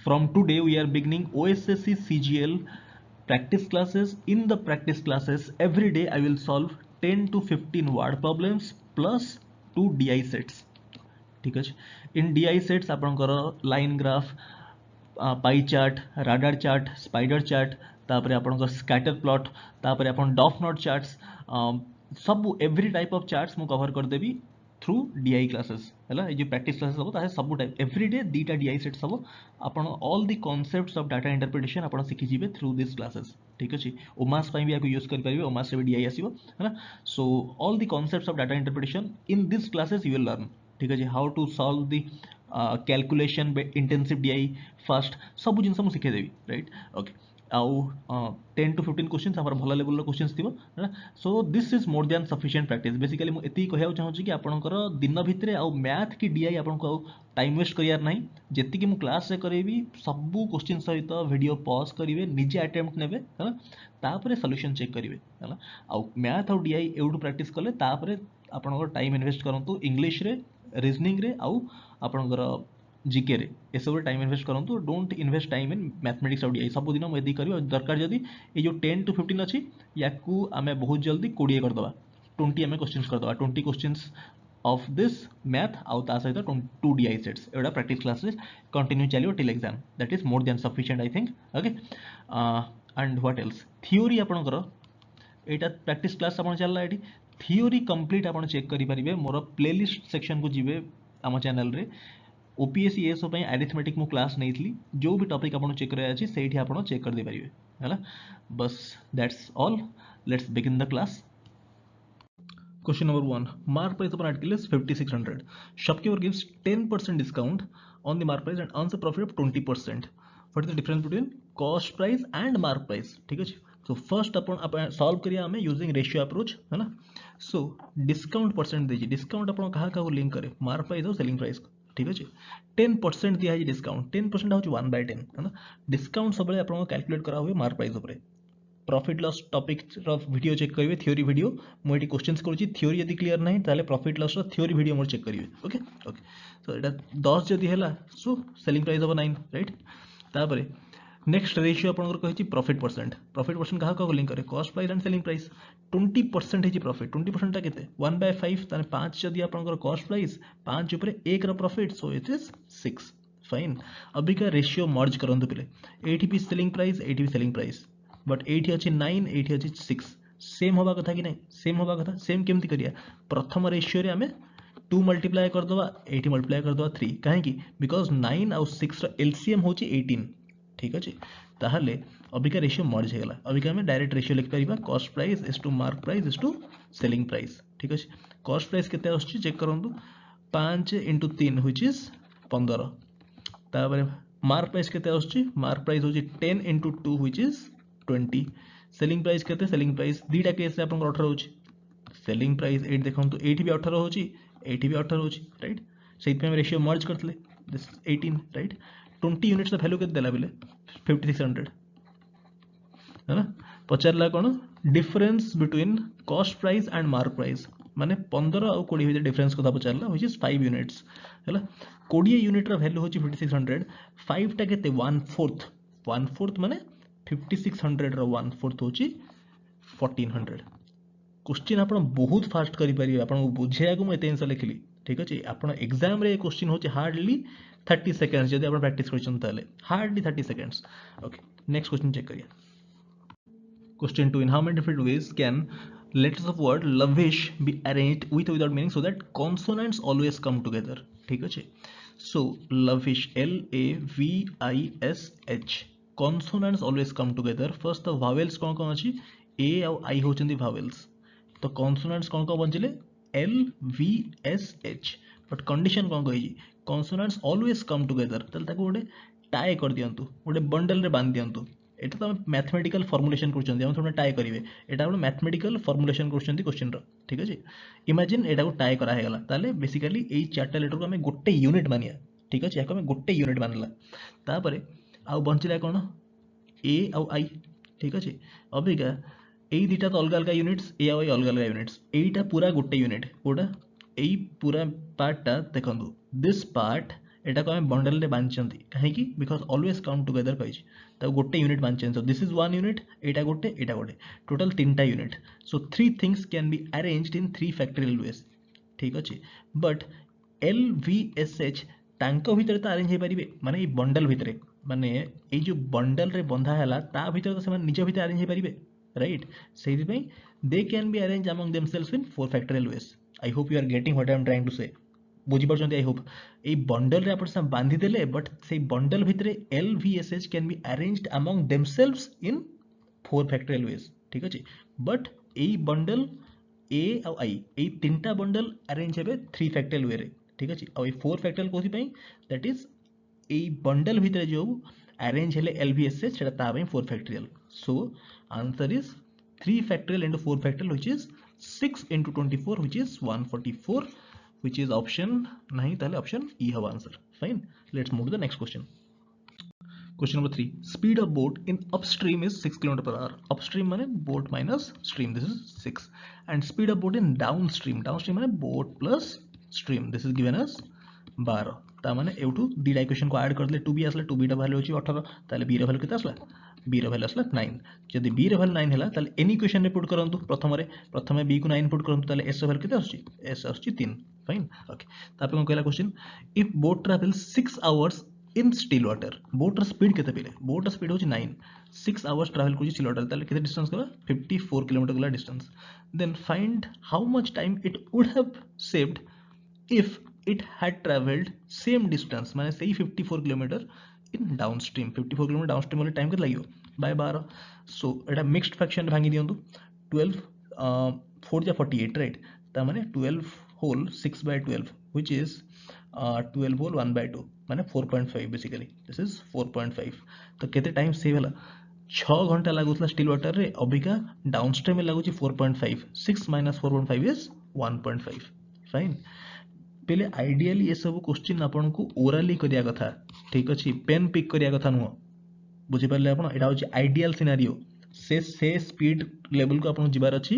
From today, we are beginning OSSC CGL practice classes. In the practice classes, every day I will solve 10 to 15 word problems plus 2 DI sets. ठीक है. In DI sets आपनकर line graph, pie chart, radar chart, spider chart, तापर आपनकर scatter plot, तापर आपन डॉफ not charts, सब every type of charts मु cover कर देबी थ्रू DI क्लासेस है. ये प्रैक्टिस क्लासेस हम ताहे सब टाइप एवरी डे दीटा DI सेट्स हम आपन all the concepts of data interpretation आपन सीखि जिवे थ्रू दिस क्लासेस. ठीक अछि. ओमास पई भी आपको यूज कर परिबे, ओमास रे भी DI आसीबो है ना. So all the concepts of data interpretation in this classes you will learn. ठीक अछि. How to solve the calculation intensive DI fast सब जिन सब शिखे देबी. राइट. ओके. आउ 10 to 15 क्वेश्चंस हमर भला लेवल रो क्वेश्चंस थिबो. So this is more than sufficient practice. Basically मु एती कहया चाहू छी कि आपनकर दिन भितरे आ मैथ की DI आपनको टाइम वेस्ट करियार नाही. जेति कि मु क्लास रे करेबी सब क्वेश्चन सहित वीडियो पॉज करिवे, निजे अटेम्प्ट नेबे है ना, तापरे सॉल्यूशन चेक करिवे है ना. आ मैथ और DI एउडू प्रैक्टिस कले तापरे आपनकर टाइम इन्वेस्ट करंतु इंग्लिश रे, रीजनिंग रे आउ आपनकर जीके रे ए सब टाइम इन्वेस्ट करंतु. Don't invest time in mathematics और DI. सब दिन मैं करी दरकार जदि ये जो 10 to 15 अच्छी याकू आमे बहुत जल्दी 20 करदवा, 20 आमे क्वेश्चंस करदवा, 20 क्वेश्चंस ऑफ दिस मैथ आउ ता सहित 2 DI सेट्स एडा प्रैक्टिस क्लासेस कंटिन्यू चलियो till exam. That is more than sufficient I think. Okay. And what else theory आपनकर एटा प्रैक्टिस क्लास आपन चलला. एटी थ्योरी कंप्लीट आपन चेक करि परिबे मोर प्लेलिस्ट सेक्शन को जिवे आम चैनल रे. OPSC ये सब अरिथमेटिक मु क्लास नहीं थी. जो भी टॉपिक आपन चेक करे अछि सेठी आपन चेक कर दे परिबे हैला. बस that's all. Let's begin the class. Question number 1. Mark price अपन article is 5600. Shopkeeper gives 10% discount on the mark price and earns a profit of 20%. What is the difference between cost price and mark price. ठीक अछि. तो first अपन solve करिया हमें using ratio approach है ना. So discount percent देजी. Discount अपन कहा का लिंक करे मार्क प्राइस और सेलिंग प्राइस. ठीक अच्छे. 10% दिया है डिस्काउंट. 10% हूँ 1/10 है ना. डिस्काउंट सब आप कैलकुलेट करा हुए मार्क प्राइस उपर. Profit loss topic video check करेंगे थ्योरी वीडियो. मुझे क्वेश्चंस करुच्ची थ्योरी यदि क्लियर ना ताले प्रॉफिट लॉस थ्योरी वीडियो मोर चेक करेंगे. ओके. ओके. सो एटा 10 जदि है सो सेलिंग प्राइस हम 9. राइट. तापर नेक्स्ट रेशियो आपन कही प्रॉफिट परसेंट. प्रॉफिट परसेंट क्या लिंक करे cost price and selling price. 20% है प्रॉफिट. 20% टा केते 1/5 ताने 5 जदि आपन कॉस्ट प्राइस 5 ऊपर 1 रो profit so it is 6. Fine. अभी का रेशियो मर्ज करंतु पिले. एठी भी सेलिंग प्राइस, एठी भी सेलिंग प्राइस, बट एठी अछि 9, एठी अछि 6. सेम होबा कथा कि नहीं? सेम होबा कथा. सेम केमती करिया प्रथम रेशियो रे हमें 2 मल्टीप्लाई कर दवा, एठी मल्टीप्लाई कर दवा 3. काहे कि बिकॉज 9 और 6 रो एलसीएम होची 18. ठीक अच्छे. ताहले अबिका रेशियो मर्ज होगला. अबिका हमें डायरेक्ट रेशियो लिख परिबा cost price is to mark price is to selling price. ठीक अच्छे. कॉस्ट प्राइस केते आछी चेक करंतु 5 × 3 व्हिच इज 15. तापर मार्क प्राइस केते आछी मार्क प्राइस होची 10 × 2 व्हिच इज 20. सेलिंग प्राइस केते सेलिंग प्राइस दीटा केस रे आपन 18 होची. सेलिंग प्राइस 8 देखंतु एठी भी 18 होची, एठी भी 18 होची. राइट. सेहि पे हम रेशियो मर्ज करथले दिस 18. राइट. 20 यूनिट्स वैल्यू के देला बिले 5600 है ना. पचारला कौन difference between cost price and mark price माने 15 और 20 भितर डिफरेंस कथा पचारला व्हिच इज 5 यूनिट्स हैला. 20 यूनिट रो वैल्यू होची 5600. 5 टा केते 1/4. 1/4 माने 5600 रो 1/4 होची 1400. क्वेश्चन आपण बहुत फास्ट करि परिबे. आपण बुझिया को म एते आंसर लिखली. ठीक अछि. आपण एग्जाम रे क्वेश्चन होची हार्डली 30 सेकेंड्स यदि आप प्रैक्टिस करछन ताले hardly 30 seconds. Okay. Next question check करिए. Question 2. In how many different ways can letters of word lavish be arranged with or without meaning so that consonants always come together? ठीक अच्छे. So lavish LAVISH consonants always come together. First the vowels कौन कौन अच्छी A और I होचंदी vowels. तो consonants कौन कौन बंचिले LVSH. But condition कौन कही consonants always come together. तल ताको गोटे टाई कर दियंतु, गोटे बंडल रे बांध दियंतु. एटा तो मैथमेटिकल फॉर्मुलेशन करछन हम थोड़ा टाई करिवे. एटा हम मैथमेटिकल फॉर्मुलेशन करछन क्वेश्चन रो. ठीक अछि. इमेजिन एटा को टाई करा हेगला ताले बेसिकली एई चारटा लेटर को हमें गोटे यूनिट मानिया. ठीक अछि. याको हमें गोटे यूनिट मानला. तापरे आउ बंचिला कोन A और I. ठीक अछि. अबिका एई दिटा तो अलग अलग यूनिट्स ए और अलग अलग यूनिट्स. एईटा पूरा गोटे यूनिट. ओटा एई पूरा पार्ट टा देखंतु. दिस पार्ट एटा को हम बंडल रे बांधचंती काहे कि बिकॉज़ ऑलवेज काउंट टुगेदर कहिछि त गोटे यूनिट बांधचन so this is one unit एटा गोटे टोटल तीनटा unit so three things can be arranged in three factorial ways ठीक अछि बट LVSH तांको भितर त अरेंज हे परिबे माने ई बंडल भितरे माने ए जो बंडल रे बंधा हैला ता भितर तो से निज भितर अरेंज हे परिबे राइट सेहि पई they can be arrange among themselves in four factorial ways I hope you are getting what I am trying to say बुझी पारछन्ती आई होप ए बंडल रे आपण बांधी देले बट से बंडल भितरे LVSH can be arranged among themselves in four factorial ways ठीक अछि but A bundle ए और आई ए तीनटा बंडल अरेंज हेबे थ्री फैक्टोरियल वे रे ठीक अछि और ए फोर फैक्टोरियल कोथि पई दैट इज ए बंडल भितरे जो अरेंज हेले LVSH सेटा ता पई four factorial so answer is 3 factorial into 4 factorial which is 6 into 24 which is 144 which is option nahi tale option E have answer fine let's move to the next question question number 3 speed of boat in upstream is 6 km per hour upstream mane boat minus stream this is 6 and speed of boat in downstream mane boat plus stream this is given as 12 ता माने एउठू दीटा equation को add कर दले 2b आसला 2b टा value अछि 18 ताले b र value केते आसला b र वैल्यू आसला 9 जदि b र वैल्यू 9 हला ताले एनी इक्वेशन रे पुट करंतु प्रथमे b को 9 पुट करंतु ताले s र वैल्यू केते आछि s आछि 3 फाइन ओके तापे कोन कहला question if boat travel 6 hours in still water boat र स्पीड केते पेले बोट र स्पीड होछि 9 6 आवर्स ट्रैवल करछि स्टिल वाटर ताले केते डिस्टेंस गला 54 किलोमीटर गला distance then find how much time it would have saved if it had traveled same distance माने सही 54 kilometre in downstream 54 kilometre downstream वाले टाइम केते लागियो बाय 12 सो एटा मिक्स्ड फ्रैक्शन रे भांगी दियंतु 12 4 जा 48 राइट ता माने 12 होल 6 by 12 which is 12 होल 1 by 2 माने 4.5 बेसिकली दिस इज 4.5 तो केते टाइम सेव हला 6 घंटा लागुतला स्टिल वाटर रे अबिका डाउनस्ट्रीम में लागुची 4.5 6 minus 4.5 is 1.5 फाइन पहले आइडियली ये सब क्वेश्चन आपन को ओरली करिया कथा ठीक अछि पेन पिक करिया कथा नुह बुझि परले आपन एटा होची आइडियल सिनेरियो से स्पीड लेवल को आपन जिबार अछि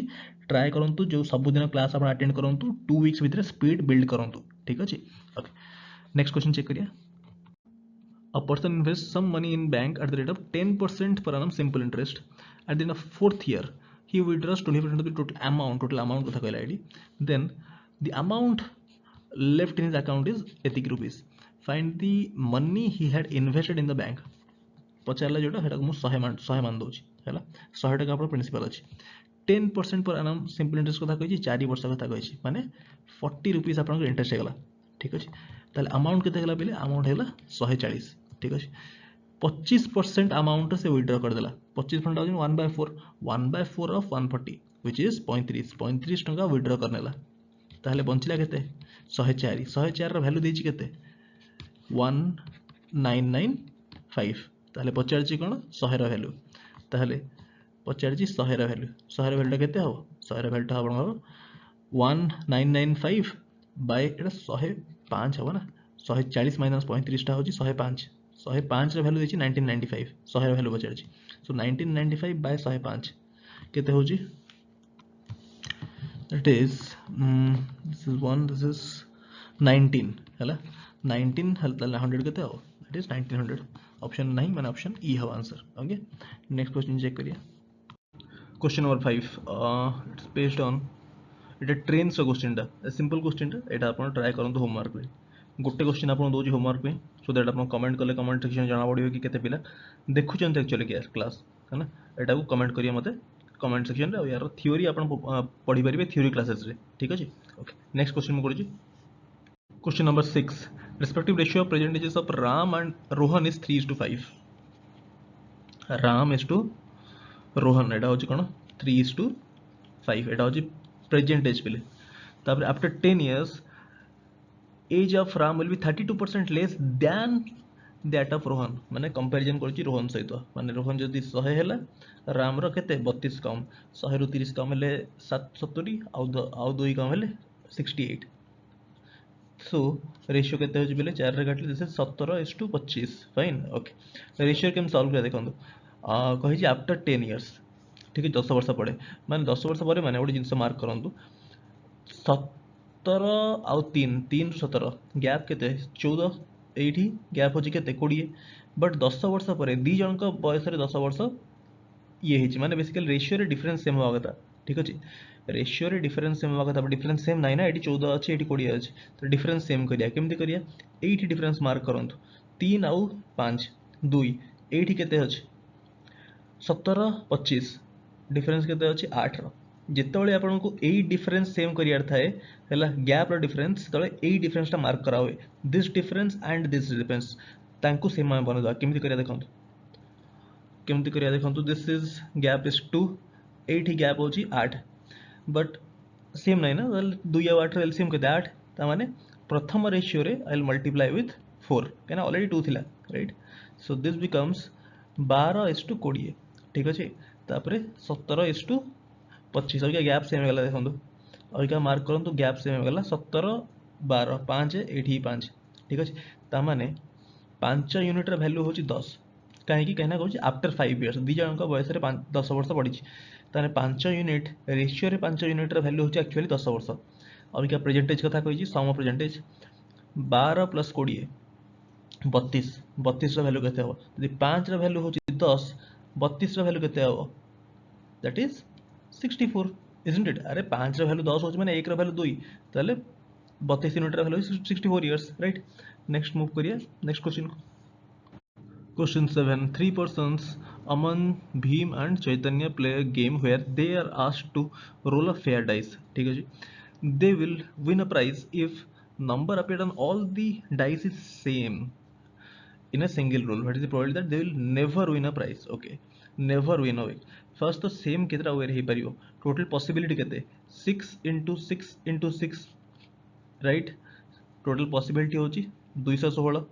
ट्राई करंतु जो सब दिन क्लास आपन अटेंड करंतु 2 वीक्स भीतर स्पीड बिल्ड करंतु ठीक अछि ओके नेक्स्ट क्वेश्चन चेक करिया a person invests some money in bank at the rate of 10% per annum simple interest at the end of 4th year he withdraws 20% of the total amount कथा कहला ID then the amount left in his account is etik rupees find the money he had invested in the bank पचारला जोटा हेटा को 100 मान दोछि हैला 100 टका पर principal अछि 10% पर annum सिंपल इंटरेस्ट कथा कहिछि 4 वर्ष कथा कहिछि माने 40 रुपीस आपन इंटरेस्ट हेगला ठीक अछि ताले अमाउंट केते हेगला पहिले अमाउंट हेगला 140 ठीक अछि 25% अमाउंट से विथड्रॉ कर देला 25% आ 1/4 ऑफ 140 व्हिच इज 35 टका विथड्रॉ करनेला ताले बंचिला केते 104 ର वैल्यू देछि केते 1995 ताले पचारछि कोन 100 ର वैल्यू ताले पचारछि 100 ର वैल्यू 100 ର वैल्यू केते हो 100 ର वैल्यू हो 1995 बाय एटा 105 हो ना 140 माइनस 35 टा होछि 105 105 ର वैल्यू देछि 1995 100 ର वैल्यू पचारछि सो 1995 बाय 105 केते होछि that is this is 1 this is 19 हैला 19 हल्ला 100 केते हो that is 1900 ऑप्शन नहीं माने ऑप्शन ई है answer okay next question check करिए question number 5 it's based on एटा ट्रेन्स रो क्वेश्चन टा सिंपल क्वेश्चन टा एटा आपण ट्राई करंतु होमवर्क में गोटे क्वेश्चन आपण दोजी होमवर्क में सो दैट आपण कमेंट करले कमेंट सेक्शन जाना पड़ियो कि केते पिला देखुचन एक्चुअली क्लास है ना एटा को कमेंट करिए मते कमेंट सेक्शन रे यार थ्योरी आपण पढी परिबे थ्योरी क्लासेस रे ठीक अछि ओके नेक्स्ट क्वेश्चन में करू question number 6 respective ratio of percentages of Ram and Rohan is 3:5 Ram is to Rohan एटा होची कोन 3:5 एटा होची परसेंटेज पिले तापर after 10 years age of Ram will be 32% less than that of Rohan माने comparison करछि रोहन सहित माने रोहन जदी 100 हैला राम रो केते 32 कम 100 रु 30 कम हेले 70 आउ 2 कम हेले 68 सो रेशियो केते होछि बेले 4 रे काटले this 17:25 fine okay ratio came solve कर देखंदो कहि जे आफ्टर 10 इयर्स ठीक है 10 वर्ष पड़े माने 10 वर्ष परे माने ओडी जिंस मार्क करंतु 17 आउ 3 17 गैप केते 14 एठी गैप होची केते 20 बट 10 वर्ष पर दी जन को बयस रे 10 वर्ष ये हिच माने बेसिकली रेशियो रे डिफरेंस सेम होगा कथा ठीक अछि रेशियो रे डिफरेंस सेम होगा कथा डिफरेंस सेम नाही ना एठी 14 अछि एठी 20 अछि तो डिफरेंस सेम करिया केमति करिया एठी डिफरेंस मार्क करंतु 3 आउ 5 2 एठी केते अछि 17 25 डिफरेंस केते अछि 8 रो जेतेबेले आपन को एई डिफरेंस सेम करियार थाए हला गैप रो डिफरेंस तळे एई डिफरेंस ता मार्क करा होय this difference and this difference तांको सेम मान बनदा केमति करिया देखंतु केमति करिया देखंतु दिस इज गैप इज 2 एठी गैप होची 8 बट सेम नाही ना दुई आ 8 रो एलसीएम केते 8 ता माने प्रथम रेशियो रे आई विल मल्टीप्लाई विथ 4 केना ऑलरेडी 2 थिला राइट सो दिस बिकम्स 12:20 ठीक अछि तापरे 17:25 अबिका गैप सेम गला देखंतु अबिका मार्क करंतु गैप सेम गला 17 12 5 एठी 5 ठीक अछि ता माने 5 यूनिट रा वैल्यू होची 10 कहीं कि कहना कहूँ आफ्टर 5 इयर्स दी जन बयस 10 वर्ष पड़ी ताने 5 यूनिट रेशियो रे 5 यूनिट वैल्यू होची एक्चुअली 10 वर्ष अभी क्या प्रेजेंटेज कथा कही सम प्रेजेंटेज 12 + 20 32 32 रा वैल्यू केते हो यदि 5 रा वैल्यू होची 10 32 रा वैल्यू केते हो दैट इज 64 इजंट इट अरे 5 रा वैल्यू 10 होची माने 1 रा वैल्यू 2 ताले 32 यूनिट रा value 64 years right next move करिए next question Question 7. Three persons Aman, Bhim and Chaitanya play a game where they are asked to roll a fair dice. ठीक है जी They will win a prize if number appeared on all the dice is same in a single roll. What is the probability that they will never win a prize? Okay. Never win a way. First तो same कितना way रही परियो total possibility केते 6 into 6 into 6 right total possibility होची 216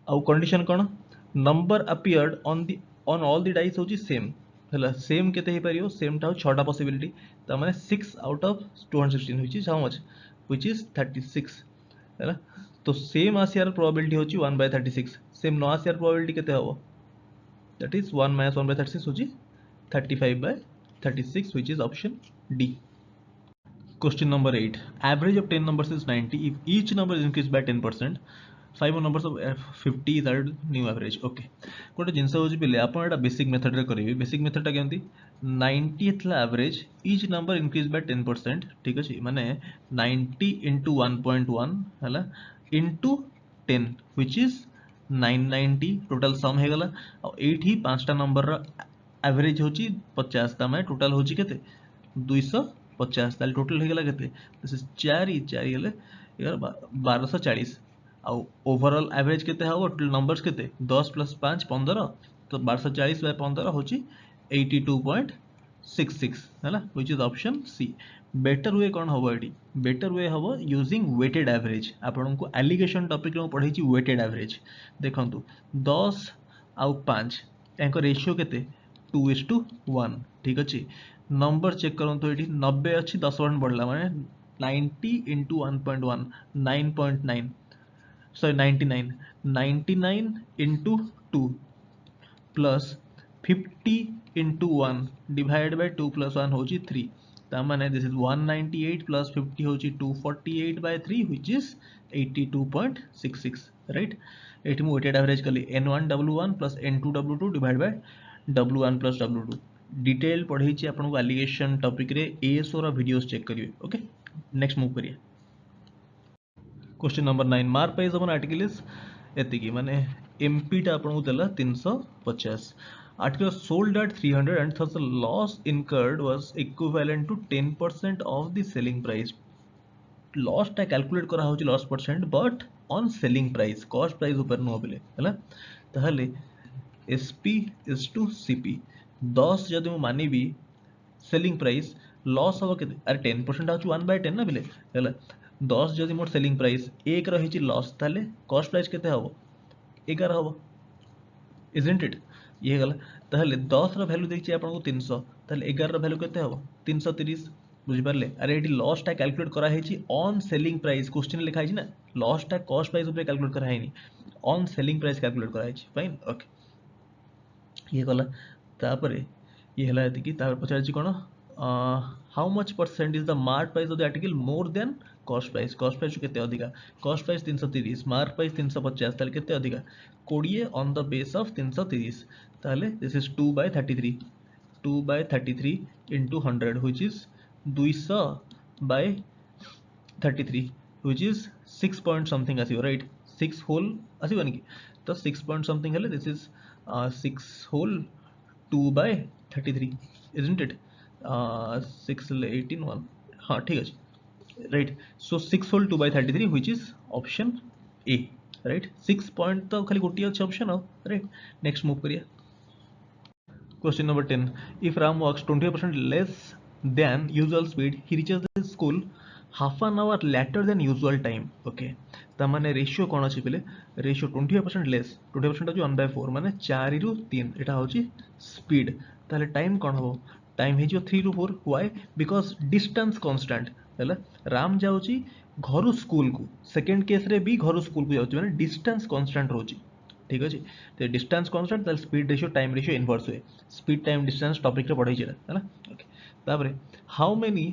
आउ condition कौन number appeared on all the dice होची same हला सेम केते हे परियो सेम टा 6टा पॉसिबिलिटी त माने 6 out of 216 which is how much which is 36 हला तो सेम आसियार प्रोबेबिलिटी होची 1/36 सेम नो आसियार प्रोबेबिलिटी केते हबो दैट इज 1 - 1/36 होची 35/36 which is option D Question number 8. Average of 10 numbers is 90. If each number is increased by 10%, 5 numbers of 50 is added new average. Okay. गोटे जिनस होची पिले आपण एटा बेसिक मेथड रे करिवे बेसिक मेथड टा केमती 90 एथला average each number increase by 10% ठीक अछि माने 90 into 1.1 हला into 10 which is 990 total sum हे गला और एठी पांचटा नंबर रा एवरेज होची 50 ता माने टोटल होची केते 250 ताले टोटल हे गला केते दिस इज 4 हेले 1240 आउ ओवरऑल एवरेज केते हबो टोटल नंबर्स केते 10 + 5 15 तो 1240/15 होची 82.66 हैला which is option C better way कोन हबो एटी बेटर वे हबो यूजिंग वेटेड एवरेज आपन को एलिगेशन टॉपिक रे पढै छी वेटेड एवरेज देखंतु 10 आउ 5 एंको रेशियो केते 2:1 ठीक अछि नंबर चेक करंतु एटी 90 अछि 10 बढ़ला माने 90 into 1.1 9.9 sorry 99 into 2 plus 50 into 1 divided by 2 plus 1 होची 3 ता माने this is 198 plus 50 होची 248/3 which is 82.66 right एठी मु वेटेड एवरेज कली n1w1 plus n2w2 divided by w1 plus w2 detail पढ़ई छी आपन को एलिगेशन टॉपिक रे एएसओ रा वीडियोस चेक करिवे ओके नेक्स्ट मूव करिए क्वेश्चन नंबर 9 मार्क प्राइस अपन आर्टिकल इज एतिकी माने एमपी टा आपन को देला 350 article sold at 300 and thus the loss incurred was equivalent to 10% of the selling price loss टा कैलकुलेट करा होची loss percent but on selling price cost price ऊपर नो बिले हला ताहले एसपी इज टू सीपी 10 जदि मु मानिबी सेलिंग प्राइस लॉस हो केते अरे 10% आउच 1/10 ना बिले हला 10 जदि मोर सेलिंग प्राइस 1 रहिची लॉस ताले कॉस्ट प्राइस केते हबो 11 हबो इजंट इट ये गला ताहले 10 रो वैल्यू देखछि आपन को 300 ताहले 11 रो वैल्यू केते हबो 330 बुझि पारले अरे एटी लॉस टा कैलकुलेट करा हेची ऑन सेलिंग प्राइस क्वेश्चन लिखा हेची ना लॉस टा कॉस्ट प्राइस ऊपर कैलकुलेट करा हेनी ऑन सेलिंग प्राइस कैलकुलेट करा हेची फाइन ओके ये गला तापरे ये हला एति की तापर पछार छी कोन how much percent is the mark price of the article more than cost price केते अधिका कॉस्ट प्राइस 330 मार्क प्राइस 350 ताले केते अधिका 20 ऑन द बेस ऑफ 330 ताले this is 2/33 into 100 which is 200/33 which is 6 point something आसीबो right 6 whole आसीबो कि तो 6 point something हेले this is 6 whole 2/33 isn't it 6 18 1 हाँ ठीक है right so 6 whole 2/33 which is option A right 6 point तो खाली गोटी अच्छे ऑप्शन हो राइट नेक्स्ट मूव करिए Question number 10. If Ram walks 20% less than usual speed, he reaches the school half an hour later than usual time. Okay. ता माने ratio कौन अच्छी पहले रेशियो 20% लेस 20% होची 1/4 माने 4 रु 3 एटा होची स्पीड ताले टाइम कौन हो टाइम हे जो 3 रु 4 व्हाई बिकॉज़ डिस्टेंस कांस्टेंट हैला राम जाउची घरु स्कूल को सेकंड केस रे भी घरु स्कूल को जाउची माने डिस्टेंस कांस्टेंट रहउची ठीक अच्छे तो डिस्टेंस कांस्टेंट ताल speed ratio time ratio inverse हुए स्पीड टाइम डिस्टेंस टॉपिक रे पढ़ाई छला है ना ओके तापरे how many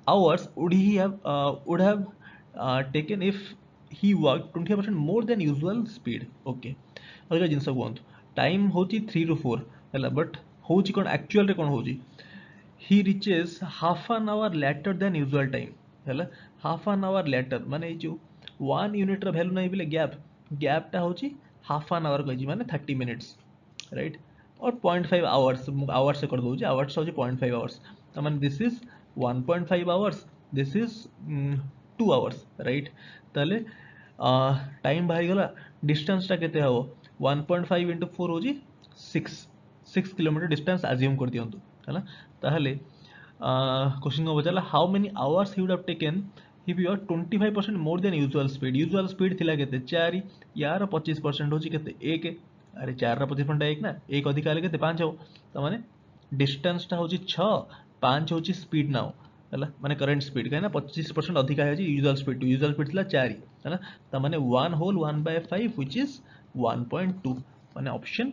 hours would have taken if he walked 20% more than usual speed okay अलग जिनस कोंत टाइम होची 3 ରୁ 4 हैला बट होची कोन एक्चुअल रे कोन होची he reaches half an hour later than usual time हैला half an hour later माने जो 1 यूनिट रा वैल्यू नै बिले गैप टा होची हाफ एन आवर कहि माने 30 मिनिट्स राइट और 0.5 आवर्स से कर दोची आवर्स होची 0.5 आवर्स त माने this is 1.5 hours this is 2 hours right ताले टाइम बाहर गला डिस्टेंस टा केते हो 1.5 into 4 होची 6 किलोमीटर डिस्टेंस अज्यूम कर दियंतु हैला ताहले क्वेश्चन को बचाला how many hours he would have taken if you are 25% more than usual speed थिला केते 4 यार 25% होची केते 1 अरे 4 रा 25% 1 ना 1 अधिक आले केते 5 हो त माने डिस्टेंस टा होची 6 5 होची स्पीड नाउ हला माने करंट स्पीड काहे ना 25% अधिक है जी यूजुअल स्पीड थिला 4 है ना त माने 1 होल 1/5 which is 1.2 माने ऑप्शन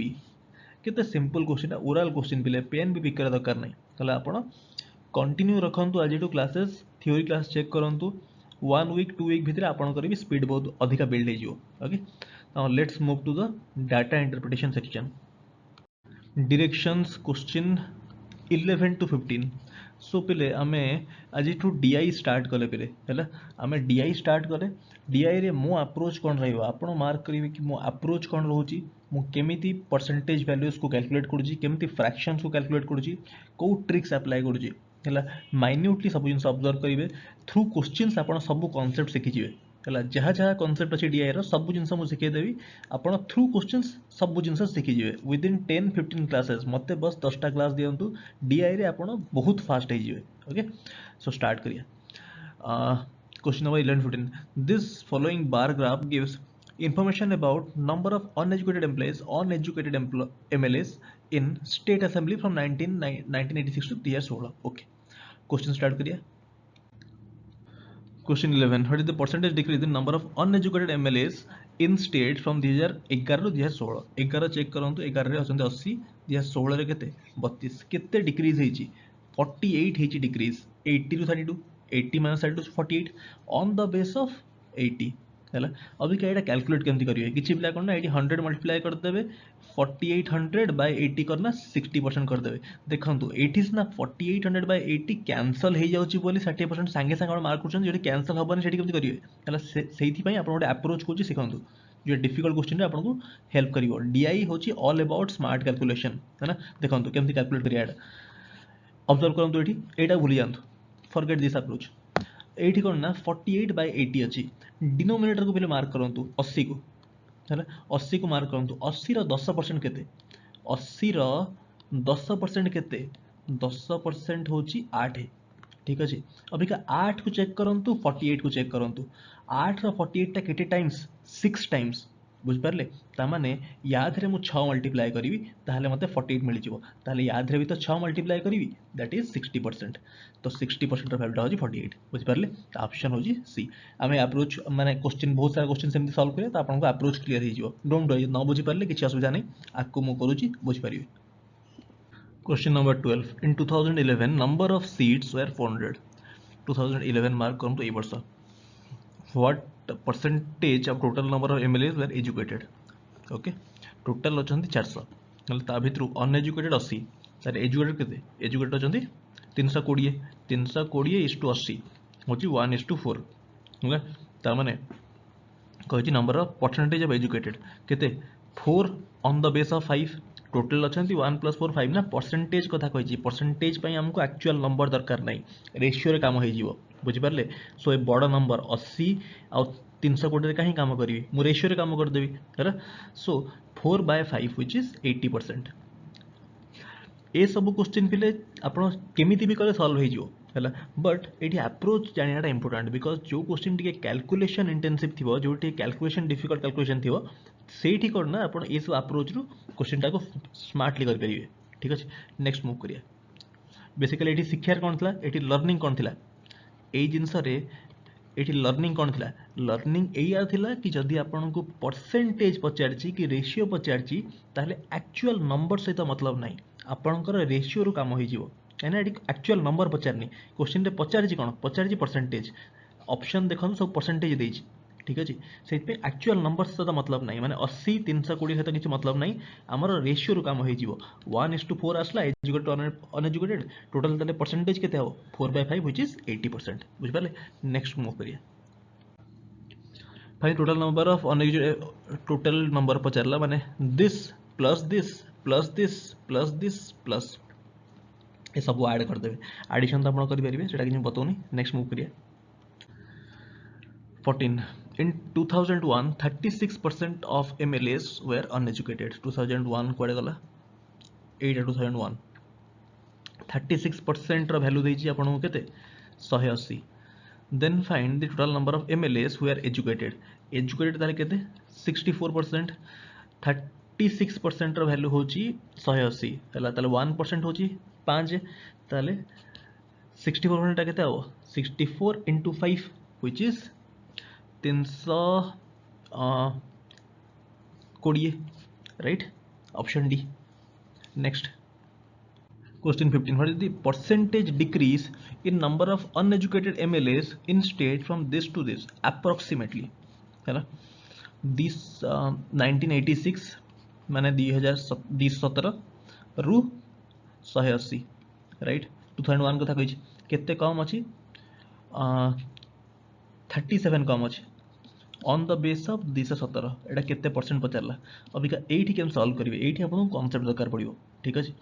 बी केते सिंपल क्वेश्चन ओरल क्वेश्चन पिले पेन भी पिक कर दरकार नै हला आपण कंटिन्यू रखंतु आज two classes theory class check करंतु 1 वीक 2 वीक भितर आपण कर भी स्पीड बहुत अधिक बिल्ड हो जिवो okay now let's move to the data interpretation section directions question 11 to 15 so पहले आमे आज टू डीआई स्टार्ट कले पहले हैला आमे डीआई स्टार्ट कले डीआई रे मो अप्रोच कोन रहइबो आपण मार्क करिवे कि मो अप्रोच कोन रहउची मु केमिति परसेंटेज वैल्यूज को कैलकुलेट करूची केमिति फ्रैक्शंस को कैलकुलेट करूची को ट्रिक्स अप्लाई करूची हैला माइन्यूटली सब जिन ऑब्जर्व करिवे थ्रू क्वेश्चंस आपण सब कांसेप्ट सिखि जिवे हैला जहा जहा कांसेप्ट अछि डीआई रो सब जिन मु सिखे देबी आपण थ्रू क्वेश्चंस सब जिन सिखि जिवे विद इन 10 15 क्लासेस मते बस 10 टा क्लास दियंतु डीआई रे आपण बहुत फास्ट हे जिवे ओके सो स्टार्ट करिया question number 11 15 this following bar graph gives information about number of uneducated MLAs in state assembly from 1986 to 2016 okay question start करिए question 11 what is the percentage decrease in number of uneducated MLAs in state from 2011 to 2016 11 check करंतु 11 रे अछंते 80 2016 रे केते 32 केते decrease हेची 48 हेची decrease 80 to 32 80 minus 32 48 on the base of 80 हैला अभी क्या एटा कैलकुलेट केमति करिवे किछि पिला कोन ना एटी 100 मल्टीप्लाई कर देबे 4800 बाय 80 करना 60% कर देबे देखंतु 80 ना 4800 बाय 80 कैंसल हे जाउची बोली 60% संगे संग मार्क करछन जेडी कैंसल हबन सेठी केमति करिवे हैला सेहिथि पई आपण गोटे अप्रोच कोची सिखंतु जो डिफिकल्ट क्वेश्चन रे आपण को हेल्प करिवो डीआई होची ऑल अबाउट स्मार्ट कैलकुलेशन है ना देखंतु केमति कैलकुलेट करिया एटा ऑब्जर्व करंतु एठी एटा भूली जानतु फॉरगेट दिस अप्रोच एठी कोन ना 48 बाय 80 अछि डिनोमिनेटर को पहले मार्क करंतु 80 को है ना 80 को मार्क करंतु 80 रो 10% केते 80 रो 10% केते 10% होची 8 है ठीक अछि अभी का 8 को चेक करंतु 48 को चेक करंतु 8 रो 48 टा केते टाइम्स 6 टाइम्स बुझ पारले ता माने याद रे मु 6 मल्टीप्लाई करिवि ताहले मते 48 मिलि जिवो ताहले याद रे भी तो 6 मल्टीप्लाई करिवि दैट इज 60% तो 60% रो वैल्यू होजी 48 बुझ पारले तो ऑप्शन होजी सी हमें अप्रोच माने क्वेश्चन बहुत सारा क्वेश्चन सेमति सॉल्व करे तो आपन को अप्रोच क्लियर हे जिवो डोंट वरी न बुझि पारले किछि असुविधा नै आकु मु करूची बुझ पारिबे Question number 12. In 2011, number of seats were 400. 2011 mark come to a वर्ष. What percentage of total number of MLAs were educated? Okay. Total अछंती 400. नले ता भितरु uneducated 80. तारे educated केते? Educated अछंती 320. 320 is to 80 होची 1:4. ओके. ता माने कहिची number of percentage of educated केते 4 on the base of 5 total अछंती 1 + 4 5 ना परसेंटेज कथा कहिची परसेंटेज पई हमको एक्चुअल नंबर दरकार नै रेशियो रे काम होई जीवो बुझि परले सो ए बड़ नंबर 80 आ 320 रे काहे काम करबी मु रेशियो रे काम कर देबी हैला सो 4/5 व्हिच इज 80%. ए सब क्वेश्चन पिले आपण केमिति भी करे सॉल्व हे जिवो हैला बट एठी अप्रोच जानियाटा इंपोर्टेंट बिकॉज जो क्वेश्चन टिके कैलकुलेशन इंटेंसिव थिवो जो टिके कैलकुलेशन डिफिकल्ट कैलकुलेशन थिवो सेठी करना आपण ए सब अप्रोच रु क्वेश्चन टा को स्मार्टली कर परिबे ठीक अछि. नेक्स्ट मूव करिया बेसिकली एठी शिक्षार कोन थला एठी लर्निंग कोन थला ए जिंस रे एठी लर्निंग कोन थला लर्निंग एया थिला कि जदी आपण को परसेंटेज पचारची कि रेशियो पचारची ताले एक्चुअल नंबर सहित मतलब नाही आपणकर रेशियो रु काम होई जीवो एना एक्चुअल नंबर पचारनी क्वेश्चन रे पचारची कोन पचारची परसेंटेज ऑप्शन देखन सब परसेंटेज देइची ठीक अछि सेति पे एक्चुअल नंबर सहित मतलब नाही माने 80 320 सहित किछ मतलब नाही हमर रेशियो रु काम होई जीवो 1:4 आसला एजुकेटेड अनएजुकेटेड टोटल तले परसेंटेज केते हो 4/5 व्हिच इज 80% बुझ पाले. नेक्स्ट मूव करिया find total number of uneducated total number पचारला माने this plus this plus this plus this plus ये सब ऐड कर देबे एडिशन तो आपण करि परिबे सेटा कि बताउनी. नेक्स्ट मूव करिया 14. In 2001, 36% of MLAs were uneducated. 2001 कुआडे गला 8 2001 36% रो वैल्यू देछि आपन को केते 180. Then find the total number of MLAs who are educated. Educated ताले केते 64%. 36% रो वैल्यू होची 180 हला ताले 1% होची 5 ताले 64% टा केते हो 64 into 5 which is 320 right option D. Next question 15. What is the percentage decrease in number of uneducated MLAs in state from this to this approximately है ना this 1986 माने 2017 रु 180 राइट 2001 कथा कहि केते कम अछि 37 कम अच्छे ऑन द बेस ऑफ 217 एटा केते परसेंट पचारला अबिका एठी केम सॉल्व करिवे एठी आपन कांसेप्ट दरकार पड़ियो ठीक अछि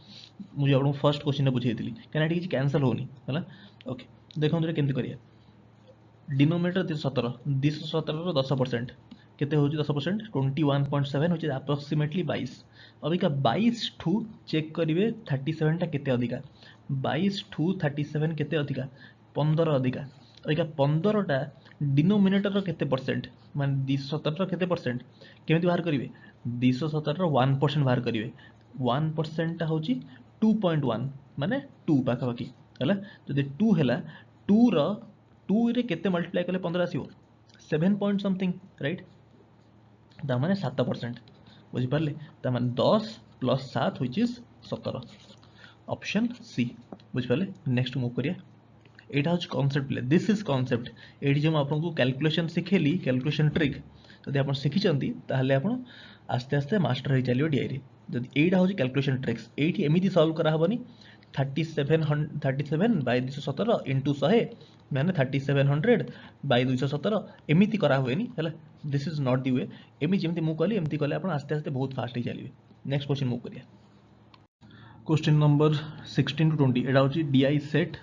मुझे आपन फर्स्ट क्वेश्चन बुझेइतिली केना एठी कैंसिल होनी हला ओके देखो तो केमति करिया डिनोमिनेटर 217 रो 10% केते होची 10% 21.7 होची अप्रोक्सीमेटली 22 अबिका 22 ठू चेक करिवे 37 टा केते अधिका 22 ठू 37 केते अधिका 15 अधिका अबिका 15 टा डिनोमिनेटर रो केते परसेंट माने 217 रो केते परसेंट केमिति बाहर करिवे 217 रो 1% बाहर करिवे 1% टा होची 2.1 माने 2 पाखा पाखी हला जदि 2 हैला 2 रो 2 रे केते मल्टीप्लाई करले 15 आसीबो 7 पॉइंट समथिंग राइट ता माने 7% बुझि परले ता माने 10 + 7 व्हिच इज 17 ऑप्शन सी बुझि परले. नेक्स्ट मूव करिया एटा हज कांसेप्ट ले दिस इज कांसेप्ट एठी जे आपन को कैलकुलेशन सिखेली कैलकुलेशन ट्रिक जदि आपन सिखि चंती ताहले आपन आस्ते आस्ते मास्टर हो चलियो डीआई रे जदि एटा हज कैलकुलेशन ट्रिक्स एठी एमिति सॉल्व करा हबनी 37 बाय 217 इनटू 100 माने 3700 बाय 217 एमिति करा होएनी हला this is not the way एमि जेमति मु कहली एमिति कहले आपन आस्ते आस्ते बहुत फास्ट हो चलिबे. नेक्स्ट क्वेश्चन मु करिया क्वेश्चन नंबर 16 to 20 एटा होची DI set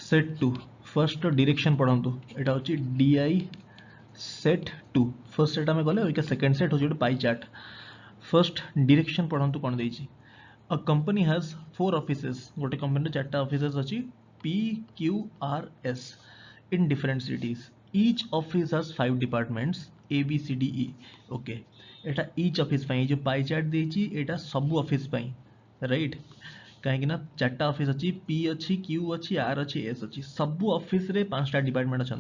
set 2 first direction पढंतु एटा होची डीआई सेट 2 फर्स्ट सेट हमें गले ओके सेकंड सेट होची पाई चार्ट फर्स्ट डायरेक्शन पढंतु कोन देइची अ कंपनी हैज 4 ऑफिसेस गोटे कंपनी चारटा ऑफिसेस अछि P Q R S in different cities each office has 5 departments A B C D E okay एटा ईच ऑफिस पई जो पाई चार्ट देइची एटा सब ऑफिस पई राइट कहीं ना चारटा ऑफिस अच्छी पी अच्छी क्यू अच्छी आर अच्छी एस अच्छी सब ऑफिस रे 5टा डिपार्टमेंट अच्छा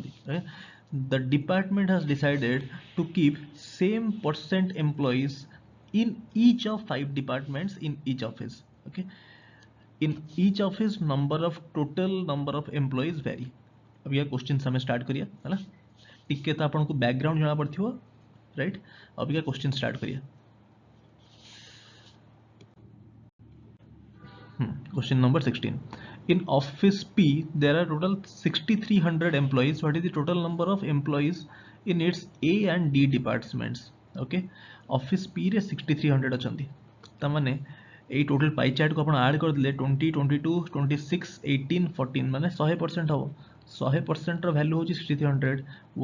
the department has decided to keep same % employees in each of 5 departments in each office okay in each office total number of employees very अब यह क्वेश्चन हमें स्टार्ट करिए है टिके तो आपको बैकग्राउंड जना पड़ो राइट अब यह क्वेश्चन स्टार्ट करिए question number 16 in office P there are total 6300 employees what is the total number of employees in its A and D departments okay office P रे 6300 अछंती त माने ए टोटल पाई चार्ट को आपण add कर दिले 20 22 26 18 14 माने 100% हो 100% रो वैल्यू होची 6300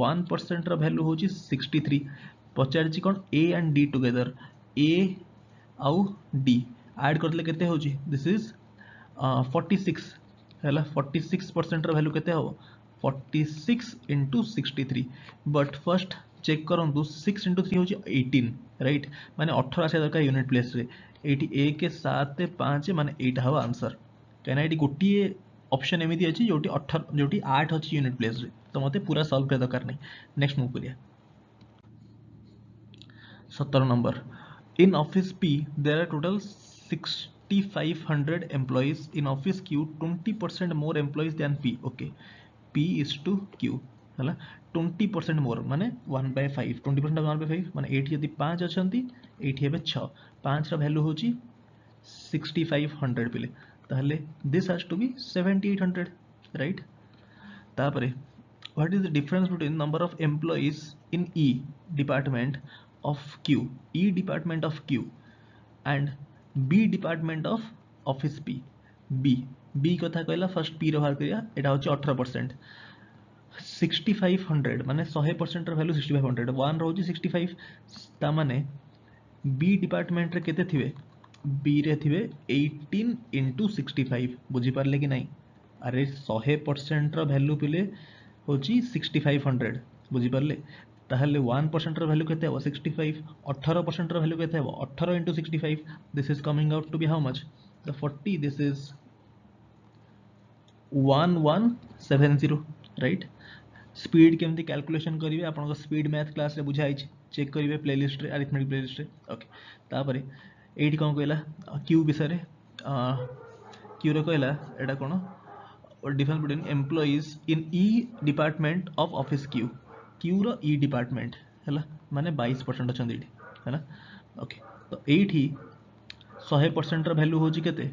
1% रो वैल्यू होची 63 पचार छी कोन A and D together A आउ D ऐड करले केते होची दिस इज 46 है 46% रो वैल्यू केते हो 46 into 63 बट फर्स्ट चेक करंतु 6 into 3 होची 18 राइट माने 18 आसे दरकार यूनिट प्लेस रे एटी 1 के 7 5 माने 8 हवा आंसर कहना एटी गोटी ऑप्शन एमिति अछि जोटी 18 जोटी 8 अछि यूनिट प्लेस रे तो मते पूरा सॉल्व करे दरकार नै नेक्स्ट मूव करिया 17 number in office P there are total 6500 employees in office Q 20% more employees than P okay P is to Q है 20% more माने 1/5 20% 1/5 माने 8 यदि 5 अछंती 8 हेबे 6 5 रा वैल्यू होची 6500 पिले ताहले this has to be 7800 right तापरे what is the difference between number of employees in E department of Q E department of Q and B department of office P B कथा कहला फर्स्ट P रो बाहर करिया एटा होची 18% 6500 माने 100% रो value 6500 1 रो होची 65 ता माने B डिपार्टमेंट रे केते थिवे B रे थिवे 18 into 65 बुझी पारले कि नहीं अरे 100% रो वैल्यू पिले होची 6500 बुझी पारले ताहले 1% रो वैल्यू केते हो 65 18% रो वैल्यू केते हो 18 into 65 this is coming out to be how much the 40 this is 1170 right speed केमती कैलकुलेशन करिवे आपन स्पीड मैथ क्लास रे बुझाई चेक करिवे प्लेलिस्ट रे अरिथमेटिक प्लेलिस्ट रे ओके तापरे एठी कोन कहला क्यू विषय रे क्यू रे कहला एटा कोन difference between employees in E department of office Q Q रो ई डिपार्टमेंट हैला माने 22% अछन एठी हैला ओके तो एठी 100% रो वैल्यू होची केते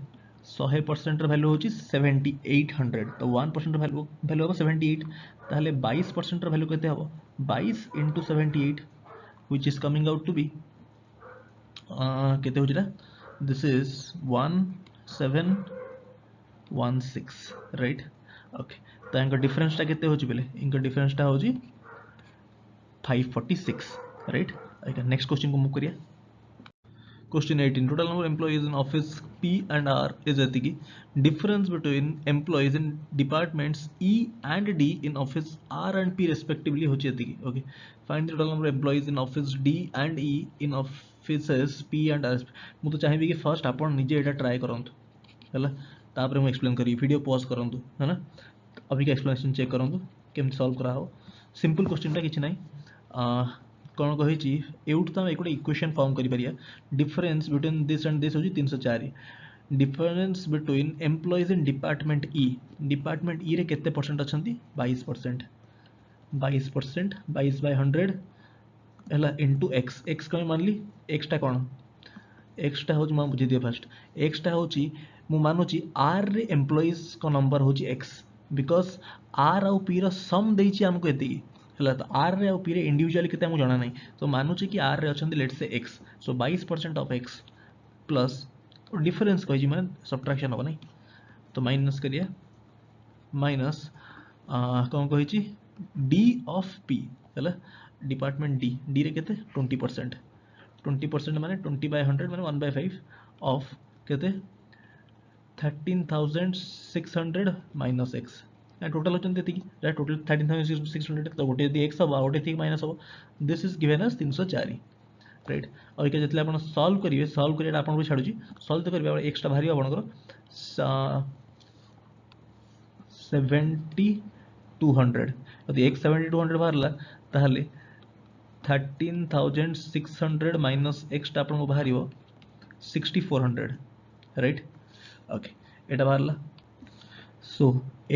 100% रो वैल्यू होची 7800 तो 1% रो वैल्यू हो 78 ताहले 22% रो वैल्यू केते हो 22 into 78 which is coming out to be केते होची this is 1716 राइट ओके तो इनका डिफरेंस टा केते होची बेले इनका डिफरेंस टा होची 546 राइट ओके नेक्स्ट क्वेश्चन को मूव करिया Question 18 total number of employees in office P and R is etiki difference between employees in departments E and D in office R and P respectively होची etiki okay find the total number of employees in office D and E in offices P and R मु तो चाहिबी कि first आपण निजे एटा try करंतु हैला तापर मु एक्सप्लेन करी वीडियो पॉज करंतु है ना अभी का एक्सप्लेनेशन चेक करंतु केम सॉल्व करा हो सिंपल क्वेश्चन टा किछ नाही कौन कही एउठ तो एक इक्वेशन फॉर्म करि परिया difference between this and this होची 304 difference between employees in department E रे केते परसेंट अछंती 22% 22 by 100 हैला इनटू x कमे मानली x टा कोन x टा होची म बुझी दिए फर्स्ट x टा होची मु मानुची r रे एम्प्लॉइज को नंबर होची x बिकॉज़ r और p रो सम देइची हमको एती है तो आर रे और पी रे इंडिविजुअली केते हमको जाना नहीं तो मानुचे कि आर रे अछंती let's say x so 22% of x plus difference कहि माने सब्ट्रैक्शन हो नहीं तो माइनस करिया माइनस कोन कहि छी d ऑफ p हैला डिपार्टमेंट d रे केते 20% माने 20 by 100 माने 1/5 ऑफ केते 13600 माइनस x टोटल होचंती एतिकी टोटल 13600 तो गोटे यदि x हबा गोटे थी माइनस हबो this is given as 304 right और के जतले आपण सॉल्व करिवे आपण को छाडू छी सॉल्व तो करबे x टा भारी आपण को 7200 यदि x 7200 बाहरला ताहले 13600 माइनस x टा आपण को बाहरियो 6400 राइट ओके एटा बाहरला सो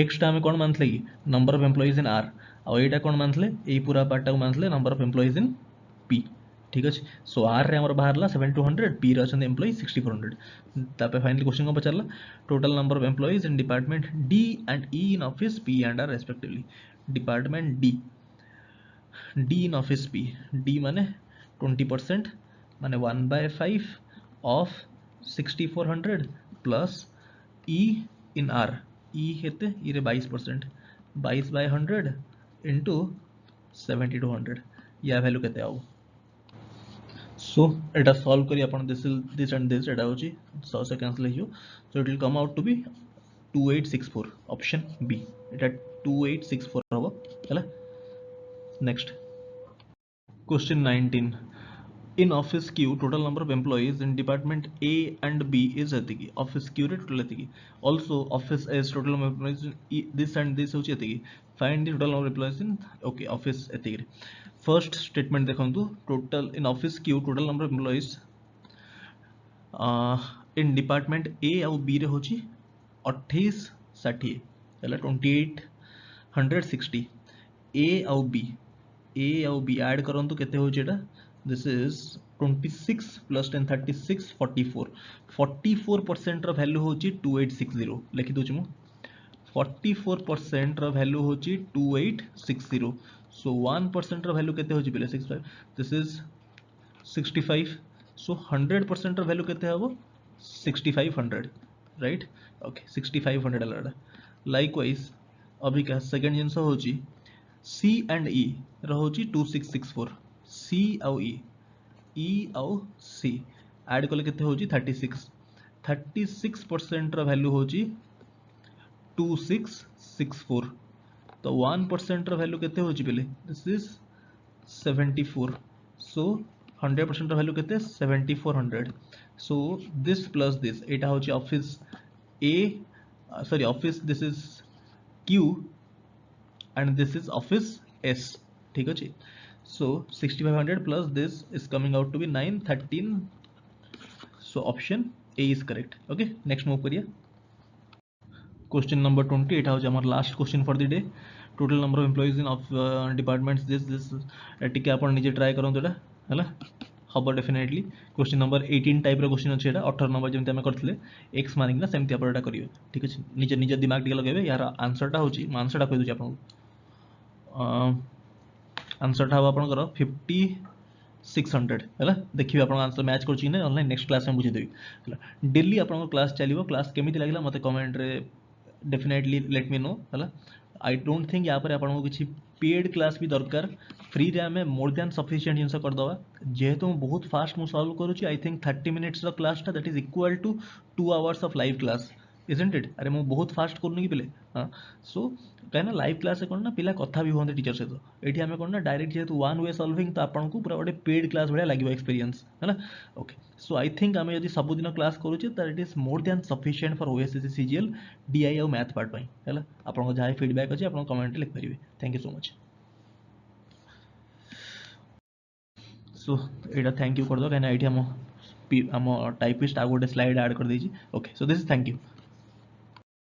एक्स टा हमें कौन मानते कि number of employees in are और एटा कौन मानते यही पूरा पार्ट को मानते number of employees in P ठीक अच्छे सो आर रे हमर बाहरला 7200 पी रे अछन एम्प्लॉई 6400 तापे फाइनली क्वेश्चन को पचारला total number of employees in department D and E in office P and R respectively department D in office P D माने 20% माने 1/5 of 6400 plus E in R E हेते E रे 22% 22/100 into 7200 या value केते आउ सो एटा solve करी अपन this and this एटा होची 100 से कैंसिल हो so it will come out to be 2864 option B एटा 2864 होबो हैला next question 19 in office Q total number of employees in department A and B is etiki office Q रे total etiki also office S total number of employees in this and this होची etiki find the total number of employees in okay office etiki first statement देखंतु total in office Q total number of employees in department A और B रे होची 28 60 हैला 2860 A और B add करंतु केते होची एटा this is 26 plus 10 36 44% ର value होची 2860 लिखि दोची मु 44% ର value होची 2860 so 1% ର value केते होची बेले 65 this is 65 so 100% ର value केते हबो 6500 right okay 6500 अलटा likewise अभी का सेकंड जिंस होची C and E ର होची 2664 C आउ E आउ C ऐड कले केते होची 36% रो वैल्यू होची 2664 तो 1% रो वैल्यू केते होची पहले दिस इज 74 सो 100% रो वैल्यू केते 7400 सो दिस प्लस दिस एटा होची office A sorry office this is Q and this is office S ठीक अछि so 6500 plus this is coming out to be 913 so option A is correct okay next move करिए question number 20 एटा होची हमर last question for the day total number of employees in of departments this टिके आपण निजे try करंतु एटा हला हबो डेफिनेटली क्वेश्चन नंबर 18 टाइप रो क्वेश्चन अछि एटा 18 नंबर जेमते हम करथले x मानिक ना सेमति आपण एटा करियो ठीक अछि निजे निजे दिमाग टिके लगाबे यार आंसर टा होची म आंसर टा कहि दोची आपण आंसर टा आपनकर 5600 हैला देखिबे आपन आंसर मैच करछि नै ऑनलाइन नेक्स्ट क्लास में बुझे देबी हैला डेली आपन क्लास चलिबो क्लास केमिति लागला मते कमेंट रे डेफिनेटली लेट मी नो हैला आई डोंट थिंक या पर आपन को किछि पेड क्लास भी दरकार फ्री रे हमें मोर देन सफिशिएंट जिंस कर दवा जेहेतु हम बहुत फास्ट मु सॉल्व करूछि आई थिंक 30 मिनिट्स रो क्लास टा that is equal to 2 hours of live class isn't it अरे मु बहुत फास्ट करनु कि पिले हां सो कहना लाइव क्लास से कोन ना पिला कथा भी होंदे टीचर से तो एठी हमें कोन ना डायरेक्ट जेहेतु वन वे सॉल्विंग तो आपन को पूरा बडे पेड क्लास बडा लागिबो एक्सपीरियंस है ना ओके सो आई थिंक हमें यदि सब दिन क्लास करूचे त it is more than sufficient for OSSC CGL DI और मैथ पार्ट पई हैला आपन को जाय फीडबैक अछि आपन कमेंट लिख परिबे thank you so much so एटा थैंक यू कर दो कहना एठी हम टाइपिस्ट आ गोटे स्लाइड ऐड कर देछि okay so this is thank you